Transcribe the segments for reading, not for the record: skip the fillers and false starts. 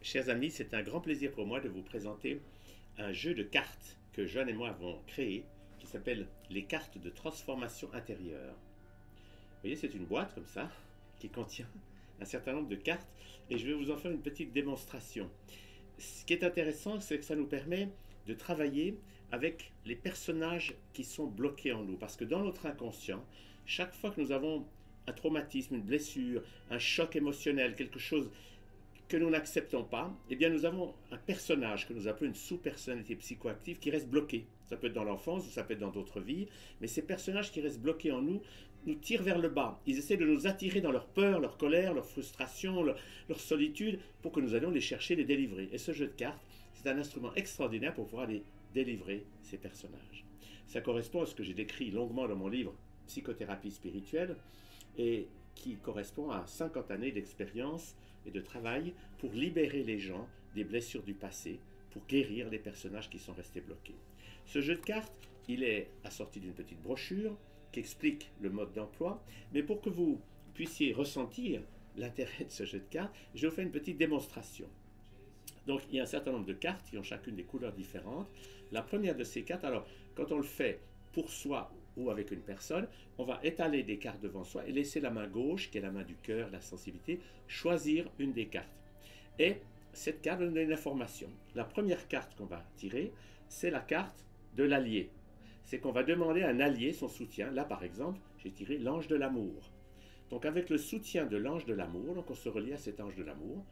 Chers amis, c'est un grand plaisir pour moi de vous présenter un jeu de cartes que John et moi avons créé qui s'appelle les cartes de transformation intérieure. Vous voyez, c'est une boîte comme ça qui contient un certain nombre de cartes et je vais vous en faire une petite démonstration. Ce qui est intéressant, c'est que ça nous permet de travailler avec les personnages qui sont bloqués en nous. Parce que dans notre inconscient, chaque fois que nous avons un traumatisme, une blessure, un choc émotionnel, quelque chose que nous n'acceptons pas, eh bien nous avons un personnage que nous appelons une sous-personnalité psychoactive qui reste bloqué. Ça peut être dans l'enfance ou ça peut être dans d'autres vies, mais ces personnages qui restent bloqués en nous nous tirent vers le bas. Ils essaient de nous attirer dans leur peur, leur colère, leur frustration, leur solitude, pour que nous allions les chercher, les délivrer. Et ce jeu de cartes, c'est un instrument extraordinaire pour pouvoir aller délivrer ces personnages. Ça correspond à ce que j'ai décrit longuement dans mon livre Psychothérapie spirituelle, et qui correspond à 50 années d'expérience et de travail pour libérer les gens des blessures du passé, pour guérir les personnages qui sont restés bloqués. Ce jeu de cartes, il est assorti d'une petite brochure qui explique le mode d'emploi, mais pour que vous puissiez ressentir l'intérêt de ce jeu de cartes, je vous fais une petite démonstration. Donc il y a un certain nombre de cartes qui ont chacune des couleurs différentes. La première de ces cartes, alors quand on le fait pour soi ou avec une personne, on va étaler des cartes devant soi et laisser la main gauche, qui est la main du cœur, la sensibilité, choisir une des cartes. Et cette carte donne une information. La première carte qu'on va tirer, c'est la carte de l'allié. C'est qu'on va demander à un allié son soutien. Là, par exemple, j'ai tiré l'ange de l'amour. Donc avec le soutien de l'ange de l'amour, donc on se relie à cet ange de l'amour.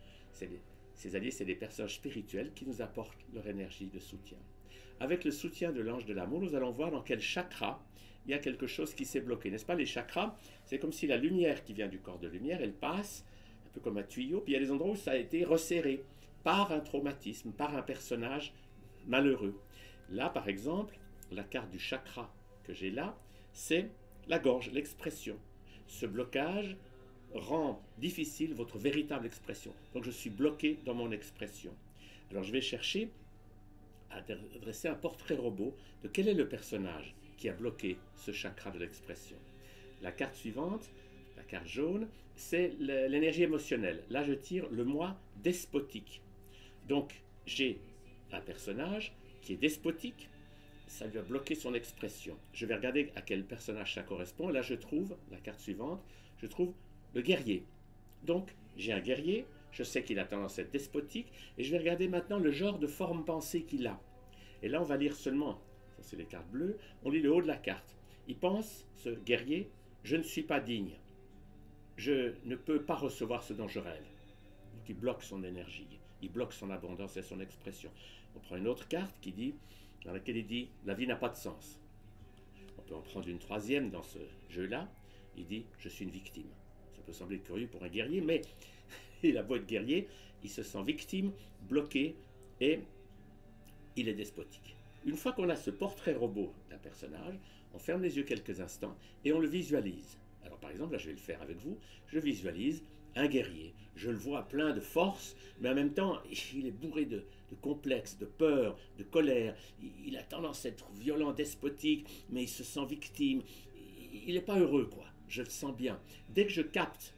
Ces alliés, c'est des personnages spirituels qui nous apportent leur énergie de soutien. Avec le soutien de l'ange de l'amour, nous allons voir dans quel chakra il y a quelque chose qui s'est bloqué. N'est-ce pas, les chakras, c'est comme si la lumière qui vient du corps de lumière, elle passe un peu comme un tuyau, puis il y a des endroits où ça a été resserré par un traumatisme, par un personnage malheureux. Là, par exemple, la carte du chakra que j'ai là, c'est la gorge, l'expression. Ce blocage rend difficile votre véritable expression. Donc je suis bloqué dans mon expression. Alors je vais chercher à dresser un portrait robot de quel est le personnage qui a bloqué ce chakra de l'expression. La carte suivante, la carte jaune, c'est l'énergie émotionnelle. Là je tire le moi despotique. Donc j'ai un personnage qui est despotique, ça lui a bloqué son expression. Je vais regarder à quel personnage ça correspond. Là je trouve, la carte suivante, je trouve le guerrier. Donc, j'ai un guerrier, je sais qu'il a tendance à être despotique, et je vais regarder maintenant le genre de forme pensée qu'il a. Et là, on va lire seulement, ça c'est les cartes bleues, on lit le haut de la carte. Il pense, ce guerrier, je ne suis pas digne. Je ne peux pas recevoir ce dont je rêve. Donc, il bloque son énergie, il bloque son abondance et son expression. On prend une autre carte dans laquelle il dit, la vie n'a pas de sens. On peut en prendre une troisième dans ce jeu-là. Il dit, je suis une victime. Ça peut sembler curieux pour un guerrier, mais il a beau être guerrier, il se sent victime, bloqué, et il est despotique. Une fois qu'on a ce portrait robot d'un personnage, on ferme les yeux quelques instants et on le visualise. Alors par exemple, là je vais le faire avec vous, je visualise un guerrier. Je le vois plein de force, mais en même temps, il est bourré de complexes, de peur, de colère. Il a tendance à être violent, despotique, mais il se sent victime. Il n'est pas heureux, quoi. Je le sens bien. Dès que je capte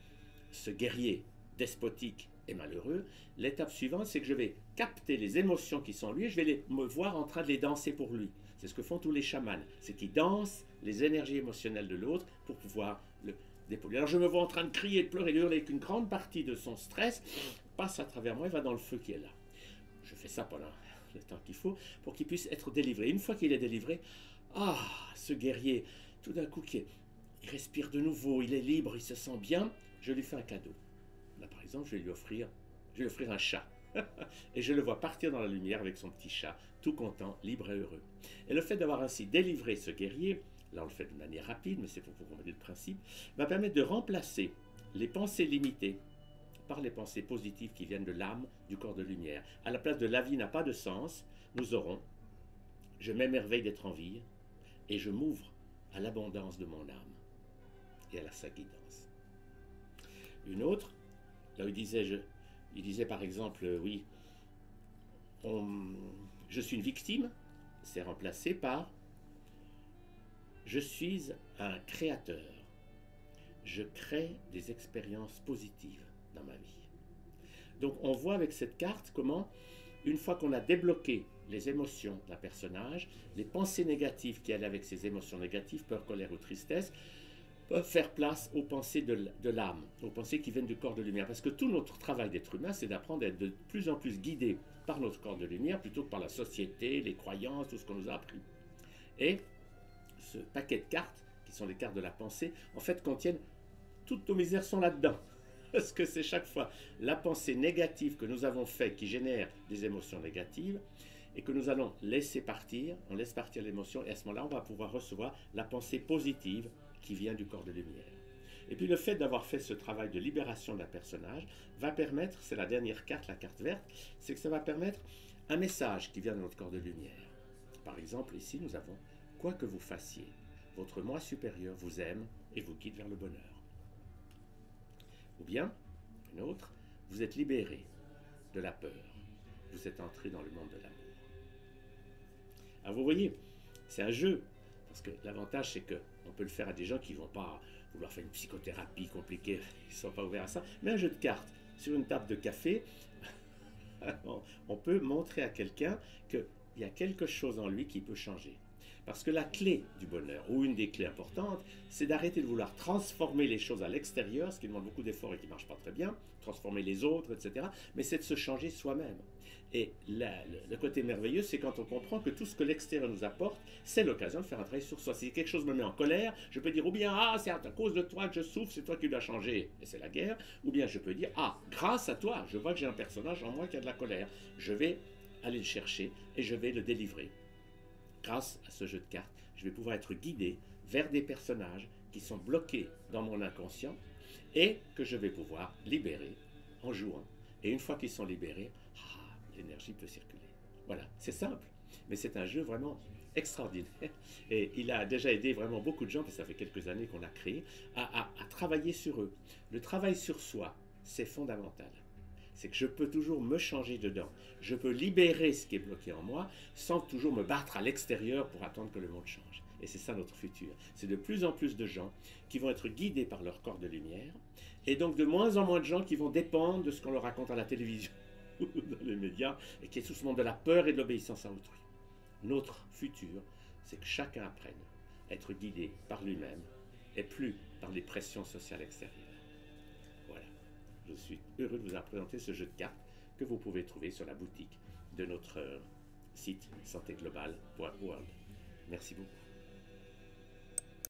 ce guerrier despotique et malheureux, l'étape suivante, c'est que je vais capter les émotions qui sont en lui et je vais me voir en train de les danser pour lui. C'est ce que font tous les chamans. C'est qu'ils dansent les énergies émotionnelles de l'autre pour pouvoir le dépolluer. Alors je me vois en train de crier, de pleurer, de hurler, qu'une grande partie de son stress passe à travers moi et va dans le feu qui est là. Je fais ça pendant le temps qu'il faut pour qu'il puisse être délivré. Une fois qu'il est délivré, ce guerrier, tout d'un coup, il respire de nouveau, il est libre, il se sent bien, je lui fais un cadeau. Là, par exemple, je vais lui offrir un chat. Et je le vois partir dans la lumière avec son petit chat, tout content, libre et heureux. Et le fait d'avoir ainsi délivré ce guerrier, là on le fait de manière rapide, mais c'est pour vous comprendre le principe, va permettre de remplacer les pensées limitées par les pensées positives qui viennent de l'âme, du corps de lumière. À la place de la vie n'a pas de sens, nous aurons je m'émerveille d'être en vie et je m'ouvre à l'abondance de mon âme et à sa guidance. Une autre, là où il disait par exemple, oui, je suis une victime, c'est remplacé par je suis un créateur. Je crée des expériences positives dans ma vie. Donc on voit avec cette carte comment, une fois qu'on a débloqué les émotions d'un personnage, les pensées négatives qui allaient avec ces émotions négatives, peur, colère ou tristesse, peuvent faire place aux pensées de l'âme, aux pensées qui viennent du corps de lumière. Parce que tout notre travail d'être humain, c'est d'apprendre à être de plus en plus guidé par notre corps de lumière, plutôt que par la société, les croyances, tout ce qu'on nous a appris. Et ce paquet de cartes, qui sont les cartes de la pensée, en fait contiennent toutes nos misères sont là-dedans. Parce que c'est chaque fois la pensée négative que nous avons faite qui génère des émotions négatives et que nous allons laisser partir, on laisse partir l'émotion et à ce moment-là, on va pouvoir recevoir la pensée positive qui vient du corps de lumière. Et puis le fait d'avoir fait ce travail de libération d'un personnage va permettre, c'est la dernière carte, la carte verte, c'est que ça va permettre un message qui vient de notre corps de lumière. Par exemple, ici, nous avons « Quoi que vous fassiez, votre moi supérieur vous aime et vous guide vers le bonheur. » Ou bien, une autre, vous êtes libéré de la peur. Vous êtes entré dans le monde de l'amour. Alors vous voyez, c'est un jeu. Parce que l'avantage, c'est qu'on peut le faire à des gens qui ne vont pas vouloir faire une psychothérapie compliquée. Ils ne sont pas ouverts à ça. Mais un jeu de cartes sur une table de café, on peut montrer à quelqu'un qu'il y a quelque chose en lui qui peut changer. Parce que la clé du bonheur, ou une des clés importantes, c'est d'arrêter de vouloir transformer les choses à l'extérieur, ce qui demande beaucoup d'efforts et qui ne marche pas très bien, transformer les autres, etc. Mais c'est de se changer soi-même. Et le côté merveilleux, c'est quand on comprend que tout ce que l'extérieur nous apporte, c'est l'occasion de faire un travail sur soi. Si quelque chose me met en colère, je peux dire ou bien « Ah, c'est à cause de toi que je souffre, c'est toi qui l'as changé, et c'est la guerre », ou bien je peux dire « Ah, grâce à toi, je vois que j'ai un personnage en moi qui a de la colère, je vais aller le chercher et je vais le délivrer. » Grâce à ce jeu de cartes, je vais pouvoir être guidé vers des personnages qui sont bloqués dans mon inconscient et que je vais pouvoir libérer en jouant. Et une fois qu'ils sont libérés, l'énergie peut circuler. Voilà, c'est simple, mais c'est un jeu vraiment extraordinaire. Et il a déjà aidé vraiment beaucoup de gens, parce que ça fait quelques années qu'on l'a créé, à travailler sur eux. Le travail sur soi, c'est fondamental. C'est que je peux toujours me changer dedans. Je peux libérer ce qui est bloqué en moi sans toujours me battre à l'extérieur pour attendre que le monde change. Et c'est ça notre futur. C'est de plus en plus de gens qui vont être guidés par leur corps de lumière et donc de moins en moins de gens qui vont dépendre de ce qu'on leur raconte à la télévision ou dans les médias et qui est sous ce monde de la peur et de l'obéissance à autrui. Notre futur, c'est que chacun apprenne à être guidé par lui-même et plus par les pressions sociales extérieures. Voilà. Je suis heureux de vous présenter ce jeu de cartes que vous pouvez trouver sur la boutique de notre site santéglobal.world. Merci beaucoup.